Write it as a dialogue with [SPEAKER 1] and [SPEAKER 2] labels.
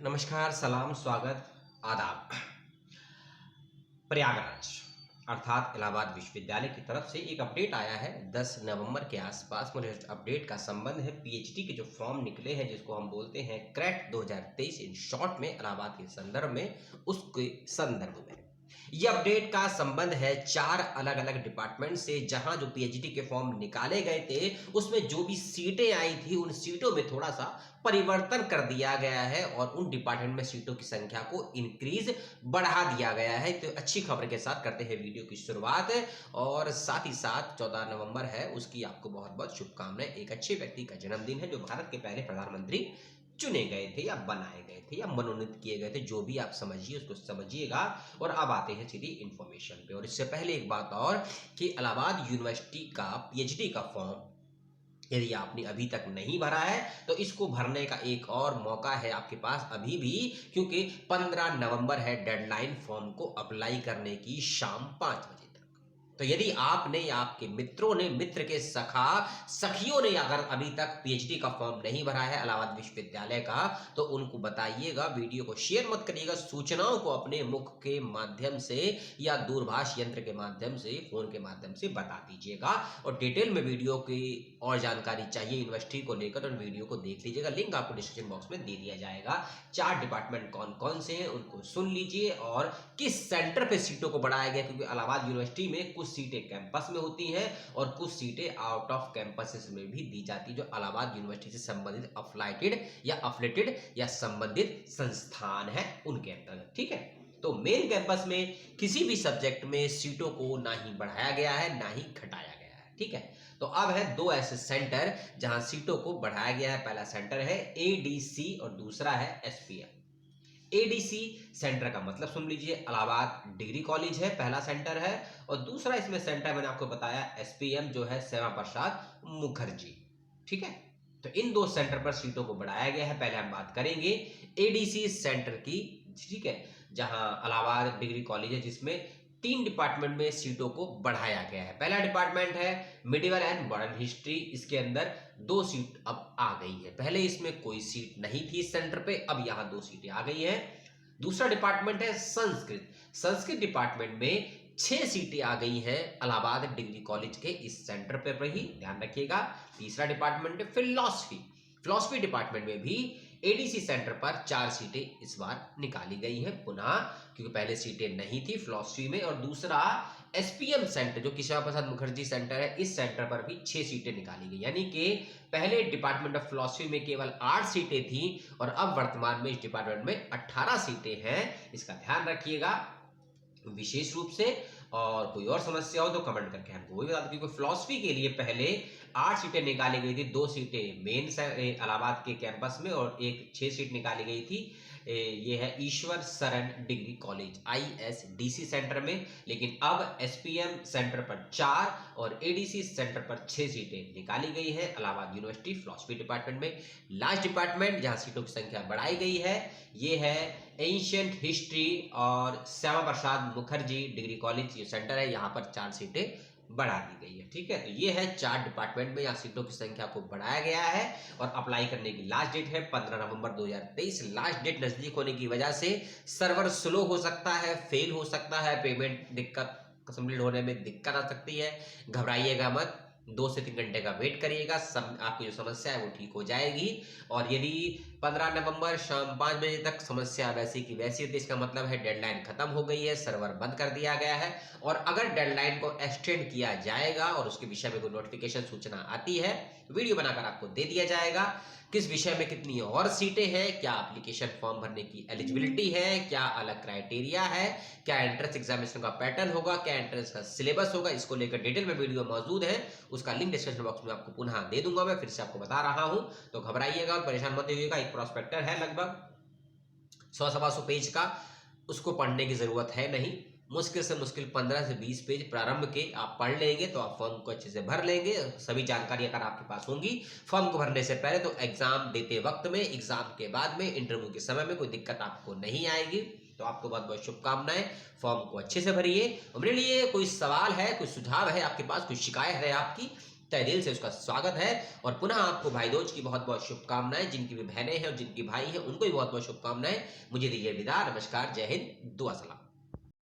[SPEAKER 1] नमस्कार, सलाम, स्वागत, आदाब। प्रयागराज अर्थात इलाहाबाद विश्वविद्यालय की तरफ से एक अपडेट आया है 10 नवंबर के आसपास में। अपडेट का संबंध है पीएचडी के जो फॉर्म निकले हैं, जिसको हम बोलते हैं क्रेट 2023 इन शॉर्ट में, इलाहाबाद के संदर्भ में, उसके संदर्भ में ये अपडेट का संबंध है 4 अलग अलग डिपार्टमेंट से। जहां जो पीएचडी के फॉर्म निकाले गए थे उसमें जो भी सीटें आई थी उन सीटों में थोड़ा सा परिवर्तन कर दिया गया है और उन डिपार्टमेंट में सीटों की संख्या को इंक्रीज बढ़ा दिया गया है। तो अच्छी खबर के साथ करते हैं वीडियो की शुरुआत, और साथ ही साथ 14 नवंबर है, उसकी आपको बहुत बहुत शुभकामनाएं। एक अच्छे व्यक्ति का जन्मदिन है जो भारत के पहले प्रधानमंत्री चुने गए थे या बनाए गए थे या मनोनीत किए गए थे, जो भी आप समझिए उसको समझिएगा। और अब आते हैं सीधी इंफॉर्मेशन पे। और इससे पहले एक बात और कि इलाहाबाद यूनिवर्सिटी का पीएचडी का फॉर्म यदि आपने अभी तक नहीं भरा है तो इसको भरने का एक और मौका है आपके पास अभी भी, क्योंकि 15 नवंबर है डेडलाइन फॉर्म को अप्लाई करने की, शाम 5 बजे तक। तो यदि आपने या आपके मित्रों ने, मित्र के सखियों ने अगर अभी तक पीएचडी का फॉर्म नहीं भरा है इलाहाबाद विश्वविद्यालय का, तो उनको बताइएगा, वीडियो को शेयर मत करिएगा, सूचनाओं को अपने मुख के माध्यम से या दूरभाष यंत्र के माध्यम से, फोन के माध्यम से बता दीजिएगा। और डिटेल में वीडियो की और जानकारी चाहिए यूनिवर्सिटी को लेकर तो वीडियो को देख लीजिएगा, लिंक आपको डिस्क्रिप्शन बॉक्स में दे दिया जाएगा। 4 डिपार्टमेंट कौन कौन से हैं उनको सुन लीजिए और किस सेंटर पे सीटों को बढ़ाया गया, क्योंकि इलाहाबाद यूनिवर्सिटी में कुछ सीटें कैंपस में होती हैं और कुछ सीटें आउट ऑफ कैंपसेस में भी दी जाती है, जो इलाहाबाद यूनिवर्सिटी से संबंधित अफिलेटेड या संबंधित संस्थान है उनके अंतर्गत। ठीक है, तो मेन कैंपस में किसी भी सब्जेक्ट में सीटों को ना ही बढ़ाया गया है ना ही घटाया गया है। ठीक है, तो अब है 2 ऐसे सेंटर जहां सीटों को बढ़ाया गया है। पहला सेंटर है एडीसी और दूसरा है एसपीएम। एडीसी सेंटर का मतलब सुन लीजिए, इलाहाबाद डिग्री कॉलेज है, पहला सेंटर है। और दूसरा इसमें सेंटर मैंने आपको बताया एसपीएम, जो है श्यामा प्रसाद मुखर्जी। ठीक है, तो इन 2 सेंटर पर सीटों को बढ़ाया गया है। पहले हम बात करेंगे एडीसी सेंटर की। ठीक है, जहां इलाहाबाद डिग्री कॉलेज है, जिसमें 3 डिपार्टमेंट में सीटों को बढ़ाया गया है। पहला डिपार्टमेंट है मिडिवल एंड मॉडर्न हिस्ट्री, इसके अंदर 2 सीट अब आ गई है। पहले इसमें कोई सीट नहीं थी इस सेंटर पे, अब यहां 2 सीटें आ गई हैं। दूसरा डिपार्टमेंट है संस्कृत डिपार्टमेंट में 6 सीटें आ गई हैं इलाहाबाद डिग्री कॉलेज के इस सेंटर पर ही, ध्यान रखिएगा। तीसरा डिपार्टमेंट है फिलॉसफी डिपार्टमेंट में भी एडीसी सेंटर पर 4 सीटें इस बार निकाली गई हैं पुनः, क्योंकि पहले सीटें नहीं थी फिलॉसफी में। और दूसरा एसपीएम सेंटर, जो कि श्यामा प्रसाद मुखर्जी सेंटर है, इस सेंटर पर भी 6 सीटें निकाली गई। यानी कि पहले डिपार्टमेंट ऑफ फिलॉसफी में केवल 8 सीटें थी और अब वर्तमान में इस डिपार्टमेंट में 18 सीटें हैं। इसका ध्यान रखिएगा विशेष रूप से। और कोई और समस्या हो तो कमेंट करके हमको वही बता दो, क्योंकि फिलॉसफी के लिए पहले 8 सीटें निकाली गई थी, 2 सीटें मेन इलाहाबाद के कैंपस में और एक 6 सीट निकाली गई थी। ये है ईश्वर शरण डिग्री कॉलेज आईएसडीसी सेंटर में। लेकिन अब एसपीएम सेंटर पर 4 और एडीसी सेंटर पर 6 सीटें निकाली गई हैं इलाहाबाद यूनिवर्सिटी फिलॉसफी डिपार्टमेंट में। लास्ट डिपार्टमेंट जहां सीटों की संख्या बढ़ाई गई है ये है एंशिएंट हिस्ट्री और श्यामा प्रसाद मुखर्जी डिग्री कॉलेज, ये सेंटर है, यहाँ पर 4 सीटें बढ़ा दी गई है। ठीक है, तो ये है 4 डिपार्टमेंट में यहाँ सीटों की संख्या को बढ़ाया गया है। और अप्लाई करने की लास्ट डेट है 15 नवंबर 2023। लास्ट डेट नजदीक होने की वजह से सर्वर स्लो हो सकता है, फेल हो सकता है, पेमेंट दिक्कत कंप्लीट होने में दिक्कत आ सकती है। घबराइएगा मत, 2 से 3 घंटे का वेट करिएगा, सब आपकी जो समस्या है वो ठीक हो जाएगी। और यदि 15 नवंबर शाम 5 बजे तक समस्या वैसी की वैसी है तो इसका मतलब है डेडलाइन खत्म हो गई है, सर्वर बंद कर दिया गया है। और अगर डेडलाइन को एक्सटेंड किया जाएगा और उसके विषय में कोई नोटिफिकेशन सूचना आती है, वीडियो बनाकर आपको दे दिया जाएगा किस विषय में कितनी और सीटें हैं, क्या एप्लीकेशन फॉर्म भरने की एलिजिबिलिटी है, क्या अलग क्राइटेरिया है, क्या एंट्रेंस एग्जामिनेशन का पैटर्न होगा, क्या एंट्रेंस का सिलेबस होगा, इसको लेकर डिटेल में वीडियो मौजूद है। उसका लिंक डिस्क्रिप्शन बॉक्स में आपको पुनः दे दूंगा, मैं फिर से आपको बता रहा हूं, तो घबराइएगा और परेशान मत होइएगा। एक प्रोस्पेक्टर है लगभग 100-125 पेज का, उसको पढ़ने की जरूरत है नहीं। मुश्किल से मुश्किल 15 से 20 पेज प्रारंभ के आप पढ़ लेंगे तो आप फॉर्म को अच्छे से भर लेंगे। सभी जानकारी अगर आपके पास होंगी फॉर्म को भरने से पहले, तो एग्जाम देते वक्त में, एग्जाम के बाद में, इंटरव्यू के समय में कोई दिक्कत आपको नहीं आएगी। तो आपको बहुत बहुत शुभकामनाएं, फॉर्म को अच्छे से भरिए। और मेरे लिए कोई सवाल है, कोई सुझाव है आपके पास, कोई शिकायत है आपकी, तहे दिल से उसका स्वागत है। और पुनः आपको भाई दूज की बहुत बहुत शुभकामनाएं। जिनकी भी बहनें हैं और जिनकी भाई हैं उनको भी बहुत बहुत शुभकामनाएं। मुझे दीजिए विदा। नमस्कार, जय हिंद, दुआ सलाम।